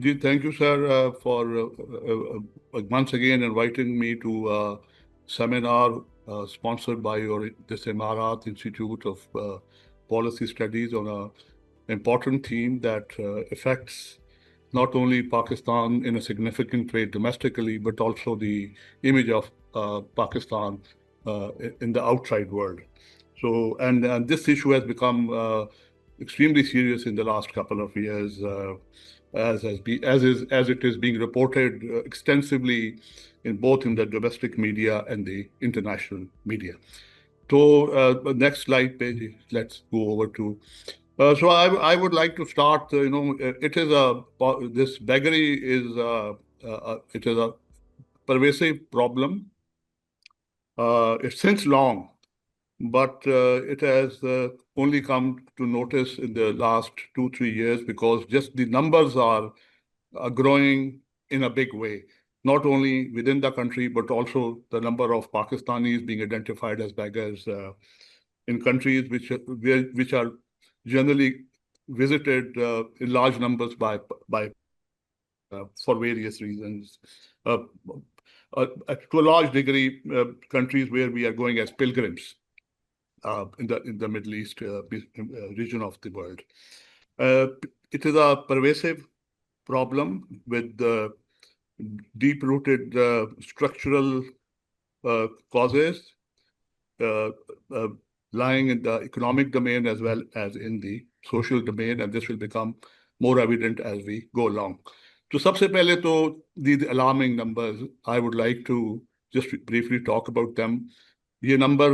Thank you, sir, for once again inviting me to a seminar sponsored by this IMARAT Institute of Policy Studies on an important theme that affects not only Pakistan in a significant way domestically, but also the image of Pakistan in the outside world. So, and this issue has become extremely serious in the last couple of years, as it is being reported extensively in both in the domestic media and the international media. So, next slide page. Let's go over to. So, I would like to start. It is this beggary is it is a pervasive problem. It's since long, but it has only come to notice in the last 2-3 years because just the numbers are growing in a big way, not only within the country, but also the number of Pakistanis being identified as beggars in countries which are generally visited in large numbers by for various reasons. Uh, to a large degree, countries where we are going as pilgrims in the Middle East region of the world. It is a pervasive problem with deep-rooted structural causes uh, uh, lying in the economic domain as well as in the social domain, and this will become more evident as we go along. So, सबसे पहले तो the alarming numbers, I would like to just briefly talk about them. ये number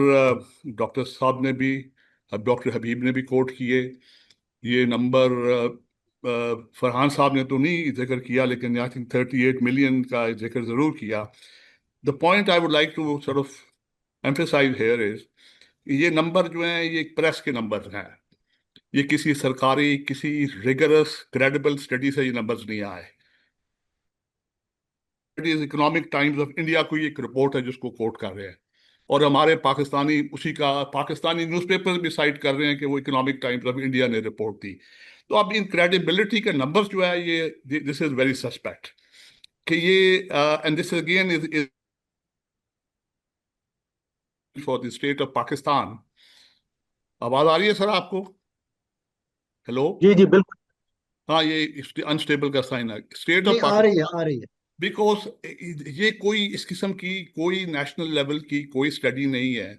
doctor साहब ने भी doctor हबीब ने भी coat किए. ये नंबर फरहान साहब ने तो नहीं जिक्र किया, लेकिन आई थिंक 38 मिलियन का जिक्र जरूर किया. The point I would like to sort of emphasise here is, ये नंबर जो है ये एक प्रेस के नंबर हैं. ये किसी सरकारी, किसी रिगरस क्रेडिबल स्टडी से ये नंबर्स नहीं आए. It is economic times of India को एक रिपोर्ट है जिसको कोट कर रहे हैं, और हमारे पाकिस्तानी उसी का पाकिस्तानी न्यूज़पेपर भी साइट कर रहे हैं कि वो इकोनॉमिक टाइम्स ऑफ इंडिया ने रिपोर्ट दी. तो अब इन क्रेडिबिलिटी के नंबर्स जो है ये दिस इज वेरी सस्पेक्ट कि ये and this again is for the state of Pakistan. आवाज आ रही है सर आपको? हेलो? जी जी बिल्कुल। हाँ, ये अनस्टेबल का साइन है, स्टेट ऑफ नहीं, आ रही है पाकिस्तान. आ रही है। बिकॉज ये कोई इस किस्म की कोई नेशनल लेवल की कोई स्टडी नहीं है.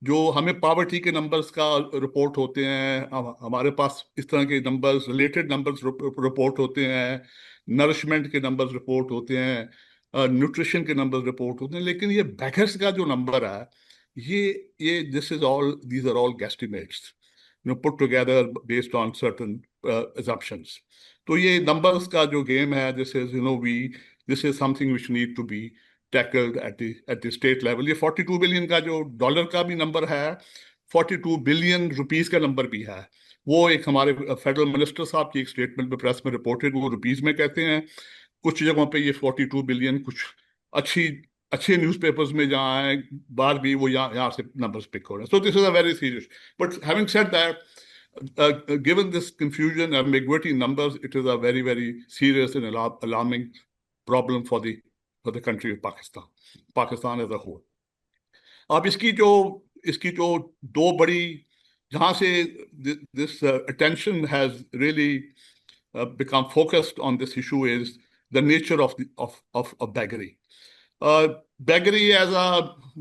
जो हमें पॉवर्टी के नंबर्स का रिपोर्ट होते हैं, हमारे पास इस तरह के नंबर्स, रिलेटेड नंबर्स रिपोर्ट होते हैं, नरिशमेंट के नंबर्स रिपोर्ट होते हैं, न्यूट्रिशन के नंबर्स रिपोर्ट होते हैं, लेकिन ये बैगर्स का जो नंबर है, ये this is all these are all guesstimates put together based on certain assumptions. तो ये नंबर्स का जो गेम है, this is something which need to be tackled at the state level. ये 42 बिलियन का जो डॉलर का भी नंबर है, 42 बिलियन रुपीस का नंबर भी है. वो एक हमारे फेडरल मिनिस्टर साहब की एक स्टेटमेंट में प्रेस में रिपोर्टेड, वो रुपीस में कहते हैं. कुछ जगहों पे ये 42 बिलियन, कुछ अच्छी अच्छे न्यूज़पेपर्स में जहाँ है बाहर भी वो यहाँ से नंबर्स पिक हो रहे हैं. So this is a very serious. But having said that, given this confusion and ambiguity in numbers, it is a very, very serious and alarming problem for the country of Pakistan as a whole. अब इसकी जो दो बड़ी, जहां से this attention has really become focused on this issue is the nature of beggary. Beggary as a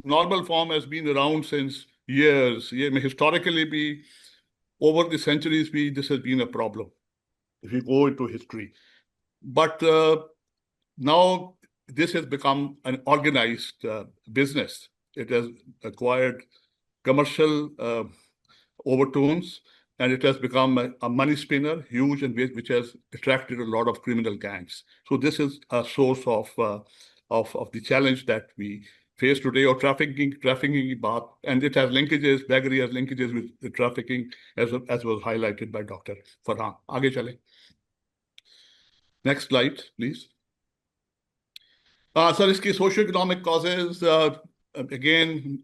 normal form has been around since years. ये historically भी, over the centuries भी, this has been a problem if you go into history. But now this has become an organized business. It has acquired commercial overtones, and it has become a money spinner, huge, and which has attracted a lot of criminal gangs. So this is a source of the challenge that we face today, or trafficking की बात, and it has linkages, beggary has linkages with the trafficking, as was highlighted by Dr. Farhan. आगे चलें. Next slide, please. Sir, इसकी socio-economic causes, again,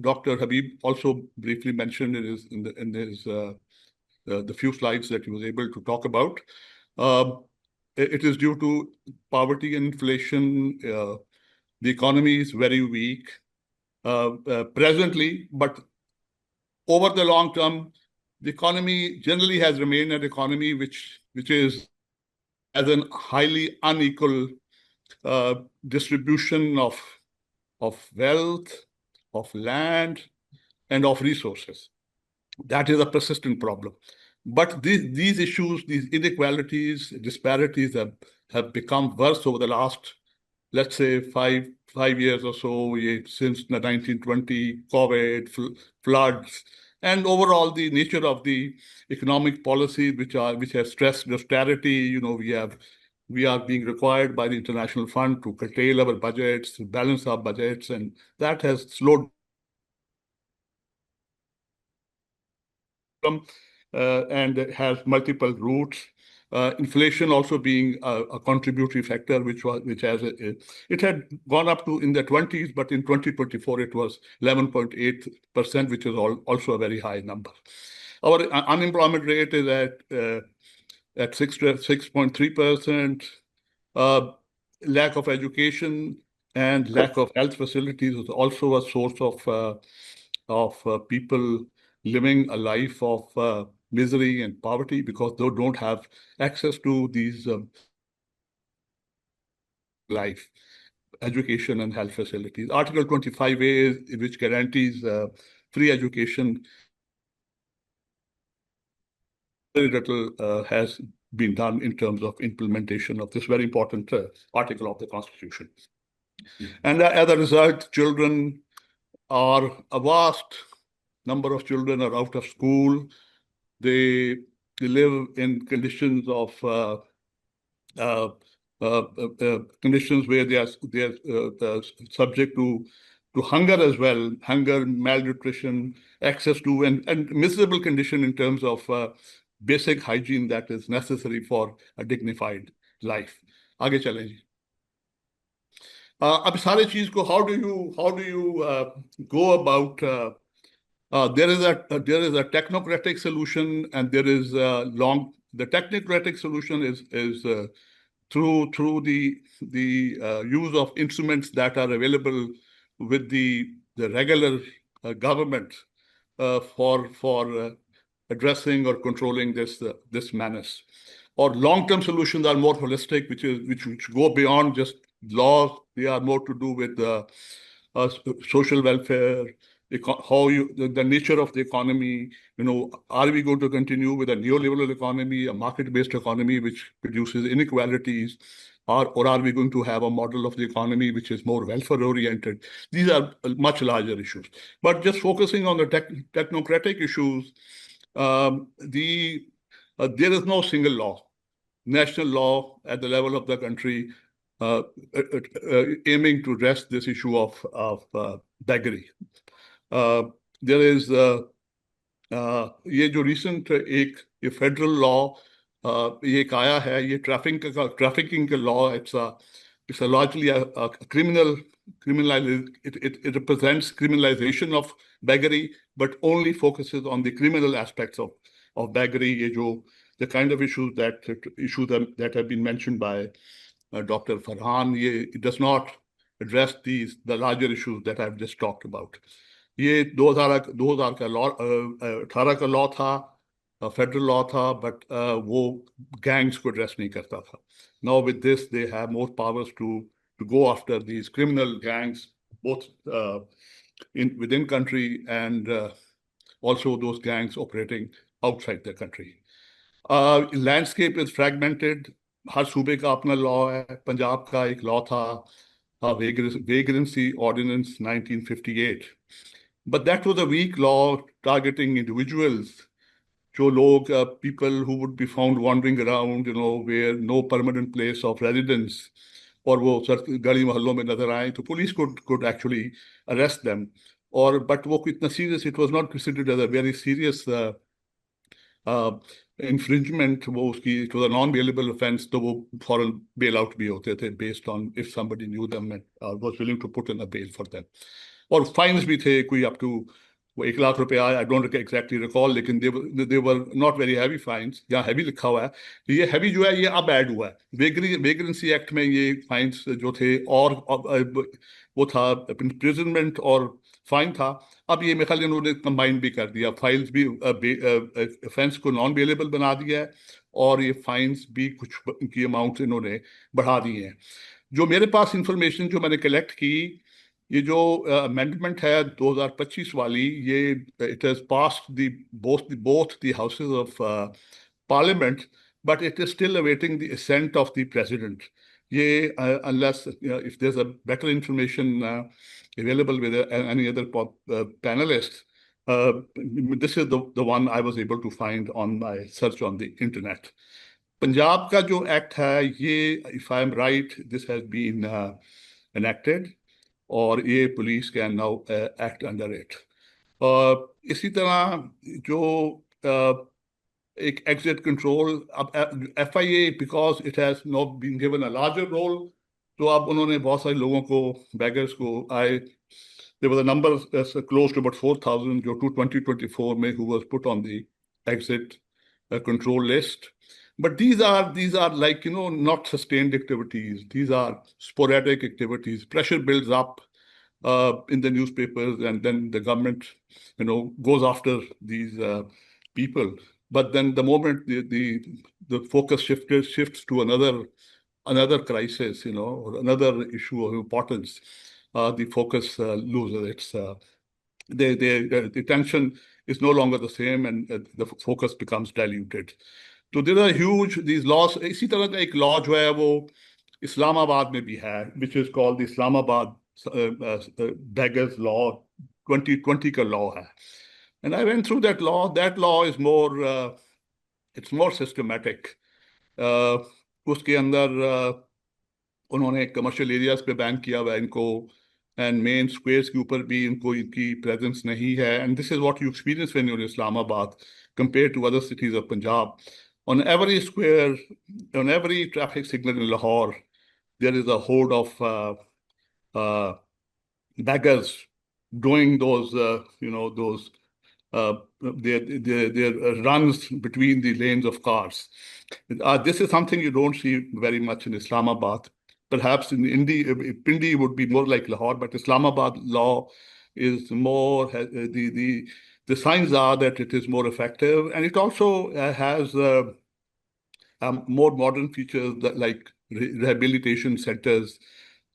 Dr. Habib also briefly mentioned in his the few slides that he was able to talk about. it is due to poverty and inflation. The economy is very weak presently, but over the long term, the economy generally has remained an economy which is as an highly unequal uh, distribution of wealth, of land, and of resources. That is a persistent problem. But these issues, these inequalities, disparities have become worse over the last, let's say, five years or so, since the 1920 COVID, floods, and overall the nature of the economic policies which have stressed austerity. We are being required by the International Fund to curtail our budgets, to balance our budgets, and that has slowed and has multiple roots. Inflation also being a contributory factor, which has it had gone up to in the 20s, but in 2024 it was 11.8%, which is also a very high number. Our unemployment rate is at 6.3%. Lack of education and lack of health facilities is also a source of people living a life of misery and poverty because they don't have access to these life, education and health facilities. Article 25A, which guarantees free education, very little has been done in terms of implementation of this very important article of the Constitution. And as a result, a vast number of children are out of school. They live in conditions of conditions where they are subject to hunger as well, hunger, malnutrition, access to and miserable condition in terms of basic hygiene that is necessary for a dignified life. आगे चलें जी. अब सारे चीज को how do you go about there is a technocratic solution and there is the technocratic solution is through the use of instruments that are available with the regular government for addressing or controlling this menace. Or long-term solutions are more holistic, which go beyond just laws. They are more to do with social welfare, the nature of the economy. Are we going to continue with a neoliberal economy, a market-based economy which produces inequalities, or are we going to have a model of the economy which is more welfare-oriented? These are much larger issues. But just focusing on the technocratic issues, there is no single law, national law at the level of the country aiming to address this issue of beggary. There is ये जो recent एक federal law ये एक आया है, ये trafficking का law. It's a largely a it represents criminalization of beggary, but only focuses on the criminal aspects of beggary. ये जो the kind of issues that have been mentioned by Dr. Farhan, it does not address the larger issues that I've just talked about. ये 2000 का law 18 का law था, federal law था, but वो gangs को address नहीं करता था. Now with this, they have more powers to go after these criminal gangs, both within country and also those gangs operating outside the country. Landscape is fragmented. हर सूबे का अपना law है. पंजाब का एक लॉ था, Vagrancy Ordinance 1958. But that was a weak law targeting individuals. जो लोग, people who would be found wandering around, where no permanent place of residence, और वो गली मोहल्लों में नजर आए, तो police could actually arrest them. But वो इतना serious, it was not considered as a very serious infringement. It was a non-bailable offense, तो वो foreign bailout भी होते थे based on if somebody knew them and was willing to put in a bail for them. और fines भी थे, कोई up to वो 1 लाख रुपए आए, आई डोंट एग्जैक्टली रिकॉल, लेकिन they were not very heavy fines. यहाँ हैवी लिखा हुआ है, तो ये हैवी जो है ये अब ऐड हुआ है वेग्रेंसी एक्ट में। ये फाइन्स जो थे और वो था इम्प्रिजनमेंट और फाइन था। अब ये मेरे ख्याल इन्होंने कंबाइन भी कर दिया, फाइल्स भी ऑफेंस को नॉन बेलेबल बना दिया है, और ये फाइन्स भी कुछ की अमाउंट इन्होंने बढ़ा दी हैं। जो मेरे पास इंफॉर्मेशन जो मैंने कलेक्ट की, ये जो अमेंडमेंट है 2025 वाली, ये it has passed the both the houses of parliament, but it is still awaiting the assent of the president. ये unless if there is a better information available with any other panelist, this is the one I was able to find on my search on the internet. Punjab का जो act है ये, if I am right, this has been enacted, और ये police can now act under it. इसी तरह जो एक एग्जिट कंट्रोल, अब FIA, because it has not been given a larger role, तो अब उन्होंने बहुत सारे लोगों को, बैगर्स को, आई there was a number close to about 4,000 जो 2024 में who was put on the exit control list. But these are like, not sustained activities. These are sporadic activities. Pressure builds up in the newspapers, and then the government, goes after these people. But then the moment the focus shifts to another crisis, or another issue of importance, the focus loses its the tension is no longer the same, and the focus becomes diluted. तो there are huge these laws. इसी तरह का एक law जो है वो इस्लामाबाद में भी है, which is called the Islamabad beggars law, 2020 का law है, and I went through that law. That law is more it's more systematic. उसके अंदर उन्होंने कमर्शियल एरियाज पे बैन किया हुआ है इनको, एंड मेन स्क्वेयर्स के ऊपर भी इनको इनकी प्रेजेंस नहीं है, and this is what you experience when you in Islamabad compare to other cities of Punjab. On every square, on every traffic signal in Lahore, there is a horde of uh, beggars doing those their runs between the lanes of cars. This is something you don't see very much in Islamabad. Perhaps in India, Pindi would be more like Lahore, but Islamabad law is more, the signs are that it is more effective, and it also has more modern features like rehabilitation centers,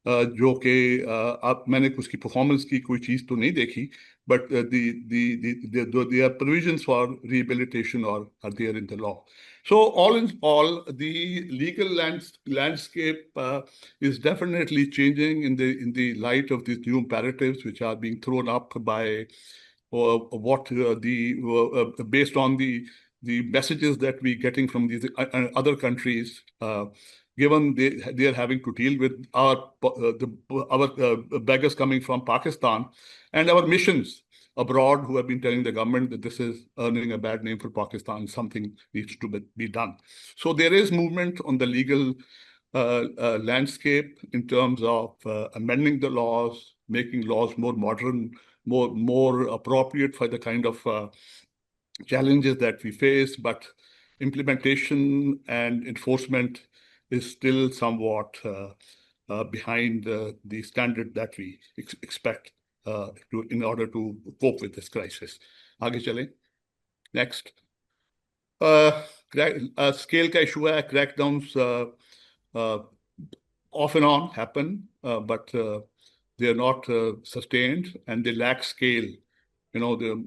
जो कि आप, मैंने उसकी performance की कोई चीज़ तो नहीं देखी, but there are provisions for rehabilitation or are there in the law. So all in all, the legal landscape is definitely changing in the light of these new imperatives which are being thrown up by what based on the messages that we're getting from these other countries, given they are having to deal with our beggars coming from Pakistan, and our missions abroad who have been telling the government that this is earning a bad name for Pakistan, something needs to be done. So there is movement on the legal landscape in terms of amending the laws, making laws more modern, more appropriate for the kind of challenges that we face, but implementation and enforcement is still somewhat behind the standard that we expect in order to cope with this crisis. आगे चलें. Next. Scale का issue है. Crackdowns off and on happen, but they are not sustained, and they lack scale. The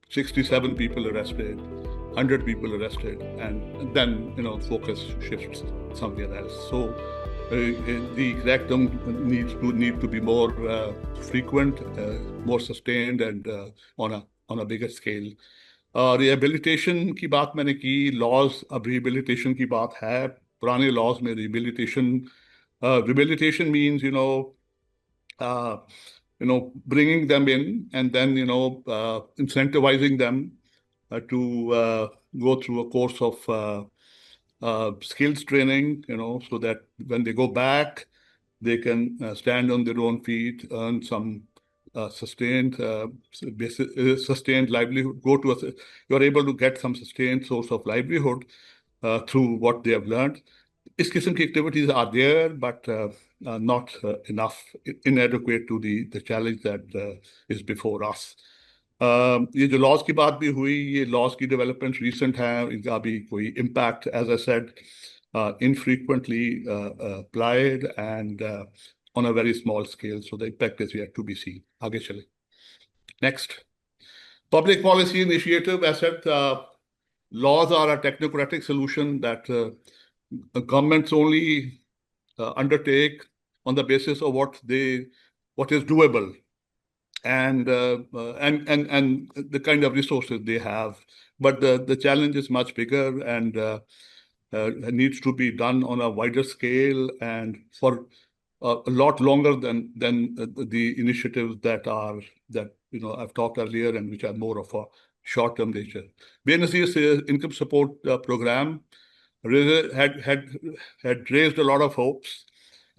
67 people arrested, 100 people arrested, and then focus shifts somewhere else. So the crackdown need to be more frequent, more sustained, and on a bigger scale. Rehabilitation की बात मैंने की, laws, अब rehabilitation की बात है. पुराने laws में rehabilitation means bringing them in, and then incentivizing them to go through a course of skills training, so that when they go back, they can stand on their own feet, earn some sustained livelihood, you are able to get some sustained source of livelihood through what they have learned. इस किस्म की activities are there, but not enough, inadequate to the challenge that is before us. ये जो laws की बात भी हुई, ये लॉज की डेवलपमेंट रिसेंट है, इनका भी कोई impact, as I said, infrequently applied and on a very small scale. So the impact is yet to be seen. आगे चले. Next. Public policy initiative. As said, laws are a technocratic solution that governments only undertake on the basis of what is doable and the kind of resources they have. But the challenge is much bigger and needs to be done on a wider scale and for a lot longer than the initiatives that I've talked earlier and which are more of a short-term nature. BNSC's income support program had raised a lot of hopes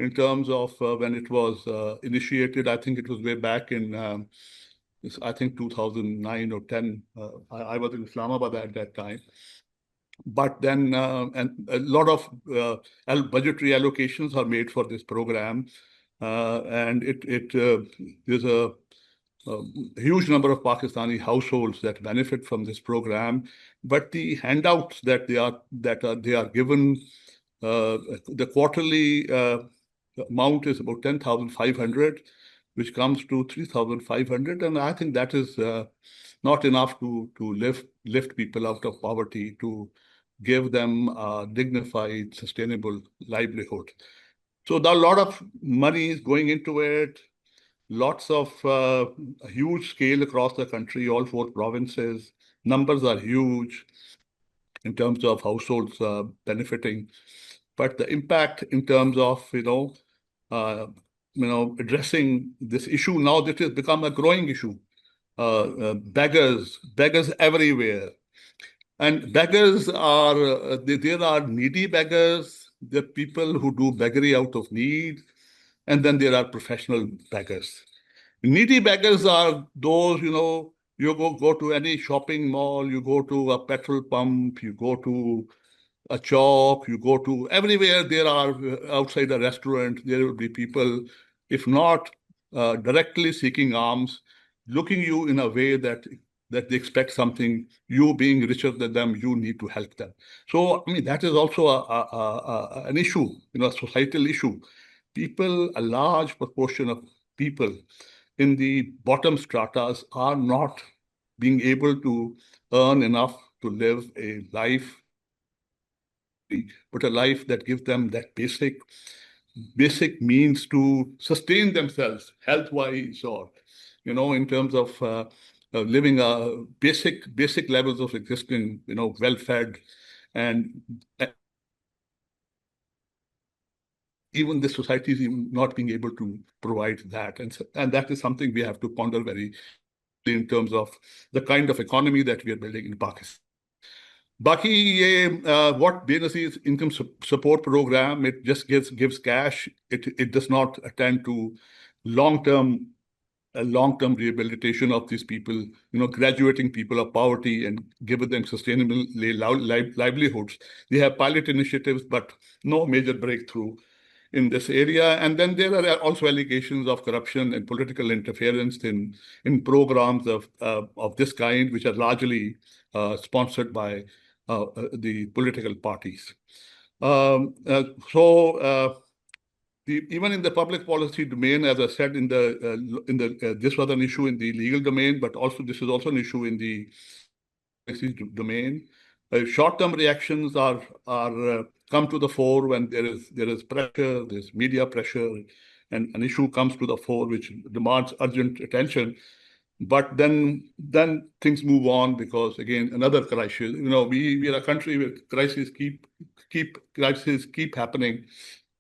in terms of when it was initiated. I think it was way back in I think 2009 or 10. I was in Islamabad at that time. But then and a lot of budgetary allocations are made for this program, and there's a huge number of Pakistani households that benefit from this program. But the handouts that they are given, the quarterly amount is about 10,500, which comes to 3,500, and I think that is not enough to lift people out of poverty, to give them a dignified, sustainable livelihood. So there are a lot of money is going into it, lots of huge scale across the country, all 4 provinces. Numbers are huge in terms of households benefiting, but the impact in terms of addressing this issue now that has become a growing issue. Beggars everywhere. And beggars are, there are needy beggars, there are people who do beggary out of need, and then there are professional beggars. Needy beggars are those, you go to any shopping mall, you go to a petrol pump, you go to a shop, you go to everywhere there are outside a restaurant, there will be people, if not directly seeking alms, looking you in a way that they expect something. You being richer than them, you need to help them. So, I mean, that is also an issue, a societal issue. People, a large proportion of people in the bottom stratas are not being able to earn enough to live a life, but a life that gives them that basic means to sustain themselves health-wise, or in terms of living a basic levels of existing, well-fed, and even the society is even not being able to provide that, and that is something we have to ponder very in terms of the kind of economy that we are building in Pakistan. बाकी ये what BNSC's income support program, it just gives cash. It does not attend to long-term rehabilitation of these people, graduating people of poverty and giving them sustainable livelihoods. They have pilot initiatives, but no major breakthrough in this area. And then there are also allegations of corruption and political interference in programs of this kind, which are largely sponsored by the political parties. Even in the public policy domain, as I said, this was an issue in the legal domain, but also this is also an issue in the domain. Short-term reactions are come to the fore when there is pressure, there's media pressure, and an issue comes to the fore which demands urgent attention. But then things move on because, again, another crisis. We are a country where crises keep happening,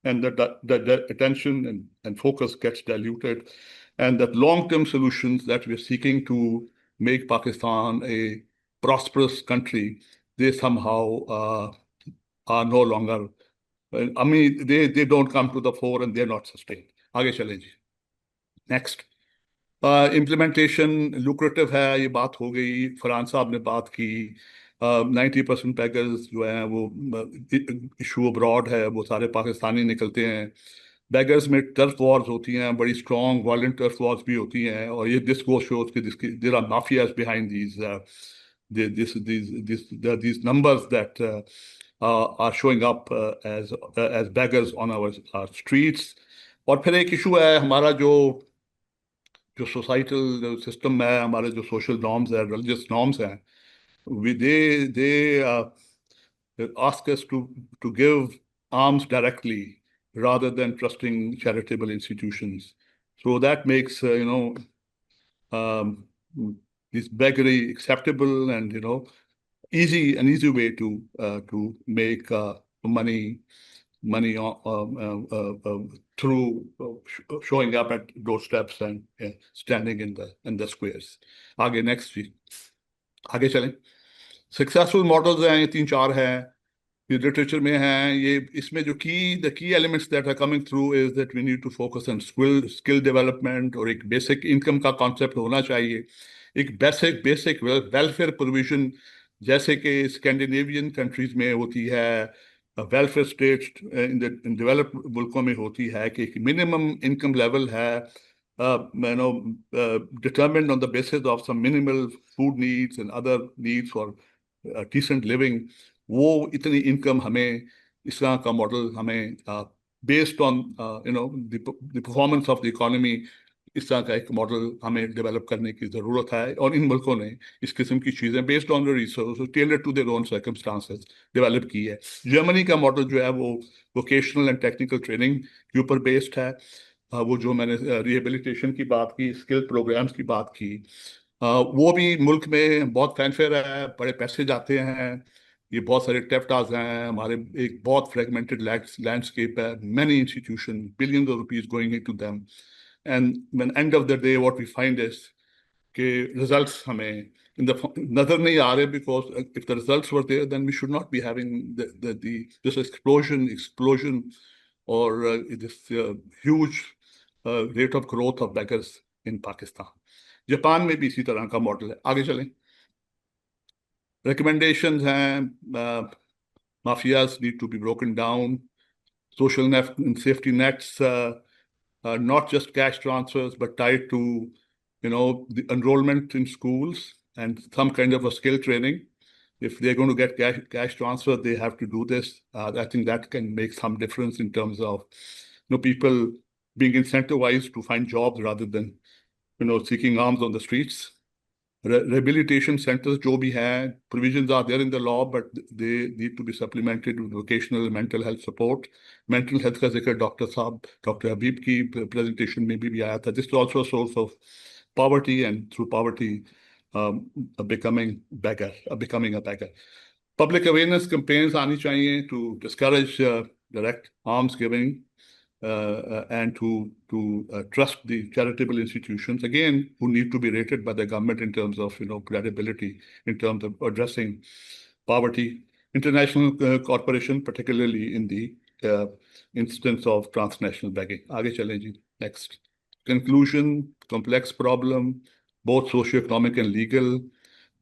and the attention and focus gets diluted, and that long-term solutions that we're seeking to make Pakistan a prosperous country, they somehow are no longer. I mean, they don't come to the fore and they're not sustained. आगे चलें जी. Next. Implementation lucrative है, ये बात हो गई। फरहान साहब ने बात की। 90% बैगर्स जो हैं वो इशू अब्रॉड है, वो सारे पाकिस्तानी निकलते हैं। बैगर्स में टर्फ वॉर्स होती हैं, बड़ी स्ट्रॉन्ग वायलेंट टर्फ वॉर्स भी होती हैं, और ये दिस गो शोज कि there are mafias behind these numbers that are showing up as beggars on our streets. और फिर एक इशू है हमारा, जो जो सोसाइटल सिस्टम है, हमारे जो सोशल नॉर्म्स है, रिलीजियस नॉर्म्स हैं, they ask us to give alms directly rather than trusting charitable institutions. So that makes um, this beggary acceptable, and an easy way to make money through showing up at doorsteps and standing in the squares. आगे next week आगे चलें। Successful models हैं, ये तीन चार हैं, ये literature में हैं। ये इसमें जो द की elements that are coming through is that we need to focus on skill development, और एक बेसिक इनकम का कॉन्सेप्ट होना चाहिए, एक बेसिक वेलफेयर प्रोविजन, जैसे कि स्कैंडिनेवियन कंट्रीज में होती है, वेलफेयर स्टेट्स इन डेवलप्ड मुल्कों में होती है, कि एक मिनिमम इनकम लेवल है, determined on the basis of some minimal food needs and other needs for decent living. वो इतनी इनकम हमें, इस तरह का मॉडल हमें based on the performance of the economy, इस तरह का एक मॉडल हमें डेवलप करने की ज़रूरत है। और इन मुल्कों ने इस किस्म की चीज़ें based on the resource tailor to their own circumstances develop की है। जर्मनी का मॉडल जो है वो वोकेशनल एंड टेक्निकल ट्रेनिंग के ऊपर बेस्ड है। वो जो मैंने रिहेबिलिटेशन की बात की, स्किल प्रोग्राम्स की बात की, वो भी मुल्क में बहुत फैनफेयर है, बड़े पैसे जाते हैं। ये बहुत सारे टेफ्टाज हैं हमारे, एक बहुत फ्रेगमेंटेड लैंडस्केप है, many institution, billions of rupees going into them, and when end of the day what we find is के रिजल्ट्स हमें नजर नहीं आ रहे, because if the results were there then we should not be having this explosion or this huge rate of growth of beggars in Pakistan. Japan में भी इसी तरह का मॉडल है। आगे चलें। recommendations हैं, mafias need to be broken down, social and safety nets, not just cash transfers, but tied to, the enrollment in schools and some kind of a skill training. If they're going to get cash transfer, they have to do this. I think that can make some difference in terms of, people being incentivized to find jobs rather than, seeking arms on the streets. Rehabilitation centers जो भी हैं, provisions are there in the law, but they need to be supplemented with vocational mental health support. Mental health का जिक्र doctor हबीब की presentation में भी आया था. This is also a source of poverty, and through poverty, becoming a beggar. Public awareness campaigns आनी चाहिए to discourage direct alms giving, and to trust the charitable institutions, again, who need to be rated by the government in terms of credibility, in terms of addressing poverty. International cooperation, particularly in the instance of transnational begging. आगे चलें जी, next. Conclusion: complex problem, both socioeconomic and legal.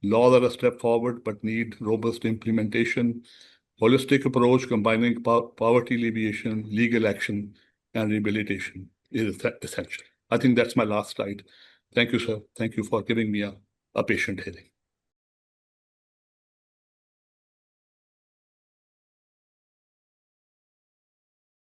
Laws are a step forward, but need robust implementation. Holistic approach combining poverty alleviation, legal action, and rehabilitation is essential. I think that's my last slide. Thank you, sir. Thank you for giving me a patient hearing.